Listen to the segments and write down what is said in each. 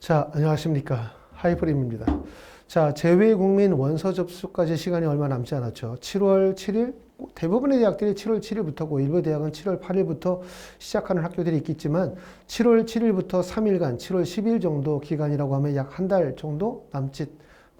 자, 안녕하십니까. 하이프림입니다. 자, 재외국민 원서 접수까지 시간이 얼마 남지 않았죠. 7월 7일, 대부분의 대학들이 7월 7일부터고 일부 대학은 7월 8일부터 시작하는 학교들이 있겠지만 7월 7일부터 3일간, 7월 10일 정도 기간이라고 하면 약 한 달 정도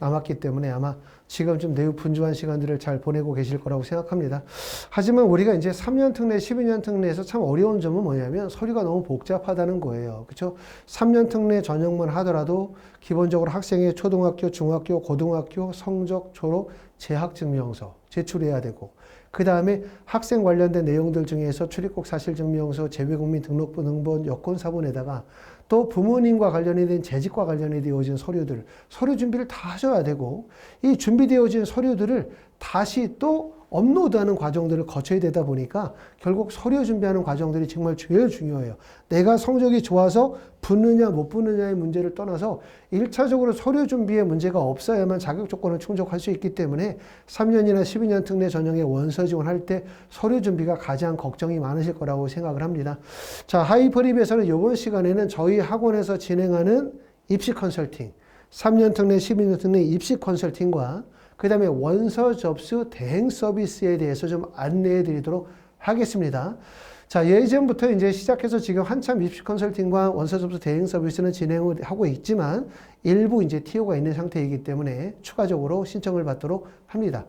남았기 때문에 아마 지금쯤 매우 분주한 시간들을 잘 보내고 계실 거라고 생각합니다. 하지만 우리가 이제 3년 특례, 12년 특례에서 참 어려운 점은 뭐냐면 서류가 너무 복잡하다는 거예요. 그렇죠? 3년 특례 전형만 하더라도 기본적으로 학생의 초등학교, 중학교, 고등학교 성적, 졸업, 재학증명서 제출해야 되고 그 다음에 학생 관련된 내용들 중에서 출입국 사실증명서, 재외국민 등록부 등본, 여권사본에다가 또 부모님과 관련이 된 재직과 관련이 되어진 서류들, 서류 준비를 다 하셔야 되고 이 준비되어진 서류들을 다시 또 업로드하는 과정들을 거쳐야 되다 보니까 결국 서류 준비하는 과정들이 정말 제일 중요해요. 내가 성적이 좋아서 붙느냐 못 붙느냐의 문제를 떠나서 1차적으로 서류 준비에 문제가 없어야만 자격 조건을 충족할 수 있기 때문에 3년이나 12년 특례 전형에 원서 지원할 때 서류 준비가 가장 걱정이 많으실 거라고 생각을 합니다. 자, 하이프립에서는 이번 시간에는 저희 학원에서 진행하는 입시 컨설팅, 3년 특례, 12년 특례 입시 컨설팅과 그 다음에 원서 접수 대행 서비스에 대해서 좀 안내해 드리도록 하겠습니다. 자, 예전부터 이제 시작해서 지금 한참 입시 컨설팅과 원서 접수 대행 서비스는 진행을 하고 있지만 일부 이제 TO가 있는 상태이기 때문에 추가적으로 신청을 받도록 합니다.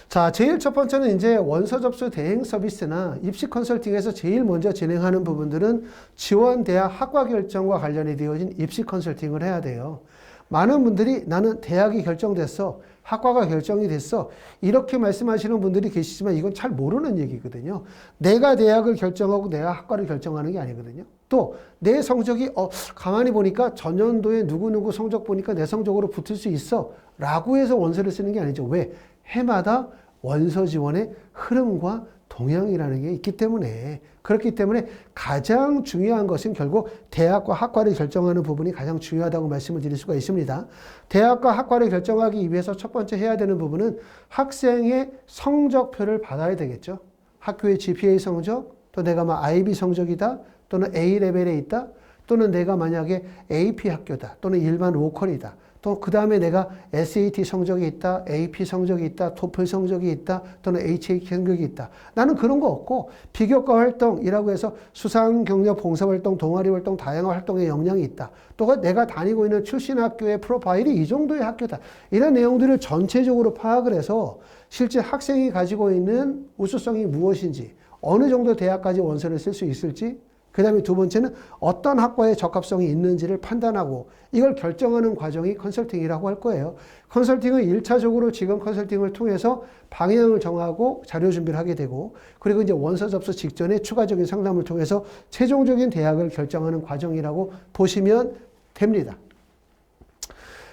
자, 제일 첫 번째는 이제 원서 접수 대행 서비스나 입시 컨설팅에서 제일 먼저 진행하는 부분들은 지원 대학 학과 결정과 관련이 되어진 입시 컨설팅을 해야 돼요. 많은 분들이 나는 대학이 결정됐어. 학과가 결정이 됐어. 이렇게 말씀하시는 분들이 계시지만 이건 잘 모르는 얘기거든요. 내가 대학을 결정하고 내가 학과를 결정하는 게 아니거든요. 또 내 성적이 가만히 보니까 전년도에 누구누구 성적 보니까 내 성적으로 붙을 수 있어. 라고 해서 원서를 쓰는 게 아니죠. 왜? 해마다 원서 지원의 흐름과 동향이라는 게 있기 때문에 그렇기 때문에 가장 중요한 것은 결국 대학과 학과를 결정하는 부분이 가장 중요하다고 말씀을 드릴 수가 있습니다. 대학과 학과를 결정하기 위해서 첫 번째 해야 되는 부분은 학생의 성적표를 받아야 되겠죠. 학교의 GPA 성적, 또 내가 IB 성적이다, 또는 A레벨에 있다, 또는 내가 만약에 AP 학교다, 또는 일반 로컬이다. 또 그 다음에 내가 SAT 성적이 있다, AP 성적이 있다, 토플 성적이 있다, 또는 HAK 성적이 있다. 나는 그런 거 없고 비교과 활동이라고 해서 수상, 경력, 봉사활동, 동아리 활동, 다양한 활동에 역량이 있다. 또 내가 다니고 있는 출신 학교의 프로파일이 이 정도의 학교다. 이런 내용들을 전체적으로 파악을 해서 실제 학생이 가지고 있는 우수성이 무엇인지, 어느 정도 대학까지 원서를 쓸 수 있을지, 그 다음에 두 번째는 어떤 학과에 적합성이 있는지를 판단하고 이걸 결정하는 과정이 컨설팅이라고 할 거예요. 컨설팅은 1차적으로 지금 컨설팅을 통해서 방향을 정하고 자료 준비를 하게 되고 그리고 이제 원서 접수 직전에 추가적인 상담을 통해서 최종적인 대학을 결정하는 과정이라고 보시면 됩니다.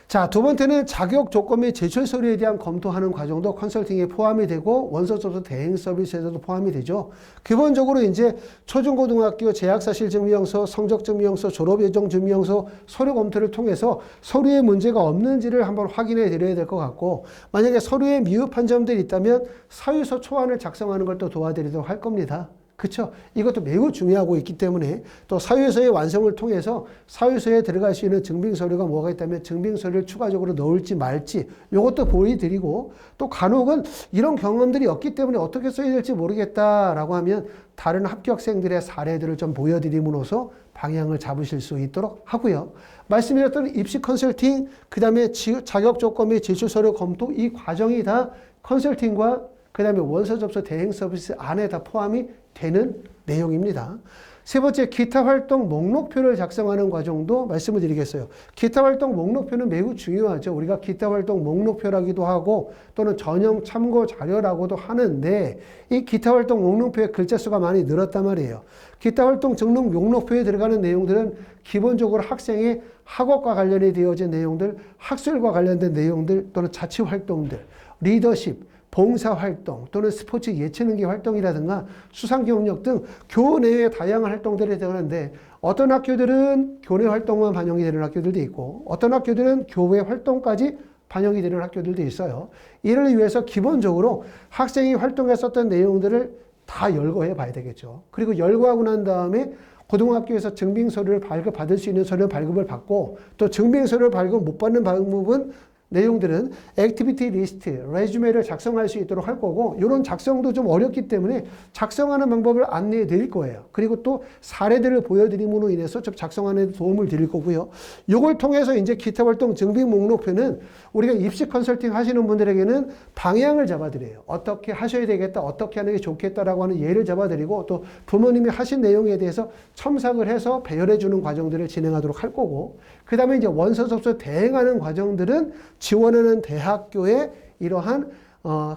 자, 두 번째는 자격 조건 및 제출 서류에 대한 검토하는 과정도 컨설팅에 포함이 되고 원서 접수 대행 서비스에서도 포함이 되죠. 기본적으로 이제 초중고등학교 재학사실증명서, 성적증명서, 졸업예정증명서 서류 검토를 통해서 서류에 문제가 없는지를 한번 확인해 드려야 될 것 같고 만약에 서류에 미흡한 점들이 있다면 사유서 초안을 작성하는 걸 또 도와드리도록 할 겁니다. 그렇죠? 이것도 매우 중요하고 있기 때문에 또 사유서의 완성을 통해서 사유서에 들어갈 수 있는 증빙서류가 뭐가 있다면 증빙서류를 추가적으로 넣을지 말지 이것도 보여드리고 또 간혹은 이런 경험들이 없기 때문에 어떻게 써야 될지 모르겠다라고 하면 다른 합격생들의 사례들을 좀 보여드림으로써 방향을 잡으실 수 있도록 하고요. 말씀드렸던 입시 컨설팅, 그 다음에 자격 조건 및 제출 서류 검토 이 과정이 다 컨설팅과 그 다음에 원서 접수 대행 서비스 안에 다 포함이 되는 내용입니다. 세 번째, 기타 활동 목록표를 작성하는 과정도 말씀을 드리겠어요. 기타 활동 목록표는 매우 중요하죠. 우리가 기타 활동 목록표라기도 하고 또는 전형 참고 자료라고도 하는데 이 기타 활동 목록표의 글자 수가 많이 늘었단 말이에요. 기타 활동 등록 목록표에 들어가는 내용들은 기본적으로 학생의 학업과 관련이 되어진 내용들, 학술과 관련된 내용들 또는 자치 활동들, 리더십, 봉사활동 또는 스포츠 예체능계 활동이라든가 수상경력 등 교내의 다양한 활동들에 들어가는데 어떤 학교들은 교내 활동만 반영이 되는 학교들도 있고 어떤 학교들은 교외 활동까지 반영이 되는 학교들도 있어요. 이를 위해서 기본적으로 학생이 활동했었던 내용들을 다 열거해 봐야 되겠죠. 그리고 열거하고 난 다음에 고등학교에서 증빙 서류를 발급받을 수 있는 서류 발급을 받고 또 증빙 서류를 발급 못 받는 방법은 내용들은 액티비티 리스트, 레주메를 작성할 수 있도록 할 거고 이런 작성도 좀 어렵기 때문에 작성하는 방법을 안내해 드릴 거예요. 그리고 또 사례들을 보여드림으로 인해서 좀 작성하는 데 도움을 드릴 거고요. 이걸 통해서 이제 기타 활동 증빙 목록표는 우리가 입시 컨설팅 하시는 분들에게는 방향을 잡아드려요. 어떻게 하셔야 되겠다, 어떻게 하는 게 좋겠다라고 하는 예를 잡아드리고 또 부모님이 하신 내용에 대해서 첨삭을 해서 배열해 주는 과정들을 진행하도록 할 거고 그 다음에 이제 원서 접수 대행하는 과정들은 지원하는 대학교의 이러한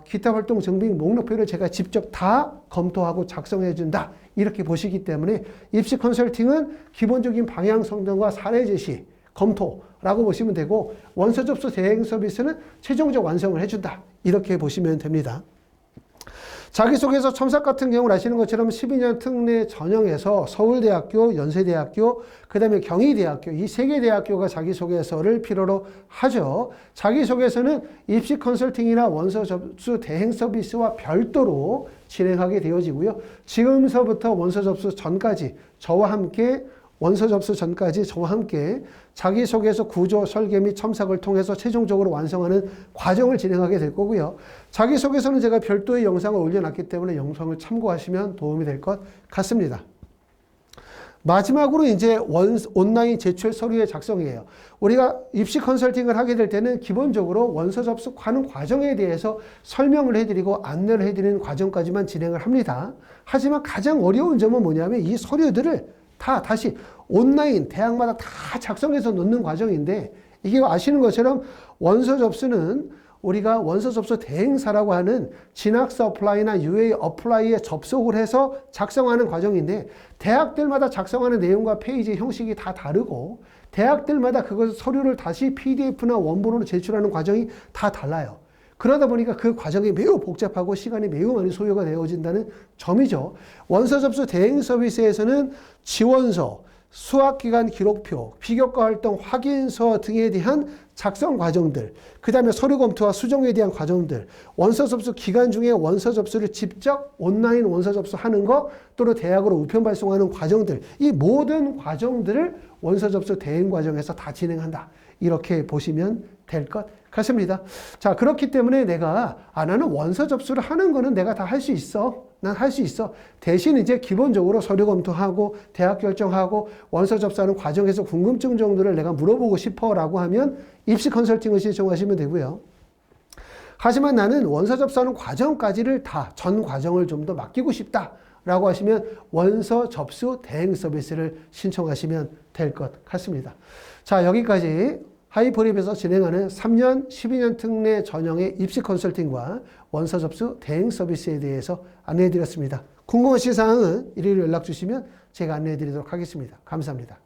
기타 활동 증빙 목록표를 제가 직접 다 검토하고 작성해 준다. 이렇게 보시기 때문에 입시 컨설팅은 기본적인 방향 선정과 사례 제시, 검토라고 보시면 되고 원서 접수 대행 서비스는 최종적 완성을 해준다. 이렇게 보시면 됩니다. 자기소개서 첨삭 같은 경우를 아시는 것처럼 12년 특례 전형에서 서울대학교, 연세대학교, 그 다음에 경희대학교 이 세 개 대학교가 자기소개서를 필요로 하죠. 자기소개서는 입시 컨설팅이나 원서 접수 대행 서비스와 별도로 진행하게 되어지고요. 지금서부터 원서 접수 전까지 저와 함께 자기소개서 구조, 설계 및 첨삭을 통해서 최종적으로 완성하는 과정을 진행하게 될 거고요. 자기소개서는 제가 별도의 영상을 올려놨기 때문에 영상을 참고하시면 도움이 될 것 같습니다. 마지막으로 이제 온라인 제출 서류의 작성이에요. 우리가 입시 컨설팅을 하게 될 때는 기본적으로 원서 접수하는 과정에 대해서 설명을 해드리고 안내를 해드리는 과정까지만 진행을 합니다. 하지만 가장 어려운 점은 뭐냐면 이 서류들을 다시 온라인 대학마다 다 작성해서 놓는 과정인데 이게 아시는 것처럼 원서 접수는 우리가 원서 접수 대행사라고 하는 진학사 어플라이나 UA 어플라이에 접속을 해서 작성하는 과정인데 대학들마다 작성하는 내용과 페이지 형식이 다 다르고 대학들마다 그것을 서류를 다시 PDF나 원본으로 제출하는 과정이 다 달라요. 그러다 보니까 그 과정이 매우 복잡하고 시간이 매우 많이 소요가 되어진다는 점이죠. 원서 접수 대행 서비스에서는 지원서, 수학기간 기록표, 비교과 활동 확인서 등에 대한 작성 과정들, 그 다음에 서류 검토와 수정에 대한 과정들, 원서 접수 기간 중에 원서 접수를 직접 온라인 원서 접수하는 거, 또는 대학으로 우편 발송하는 과정들, 이 모든 과정들을 원서 접수 대행 과정에서 다 진행한다. 이렇게 보시면 될 것 같습니다. 자, 그렇기 때문에 내가 나는 원서 접수를 하는 거는 내가 다 할 수 있어. 난 할 수 있어. 대신 이제 기본적으로 서류 검토하고 대학 결정하고 원서 접수하는 과정에서 궁금증 정도를 내가 물어보고 싶어라고 하면 입시 컨설팅을 신청하시면 되고요. 하지만 나는 원서 접수하는 과정까지를 다 전 과정을 좀 더 맡기고 싶다라고 하시면 원서 접수 대행 서비스를 신청하시면 될 것 같습니다. 자, 여기까지 하이프립에서 진행하는 3년, 12년 특례 전형의 입시 컨설팅과 원서 접수 대행 서비스에 대해서 안내해 드렸습니다. 궁금하신 사항은 이리로 연락 주시면 제가 안내해 드리도록 하겠습니다. 감사합니다.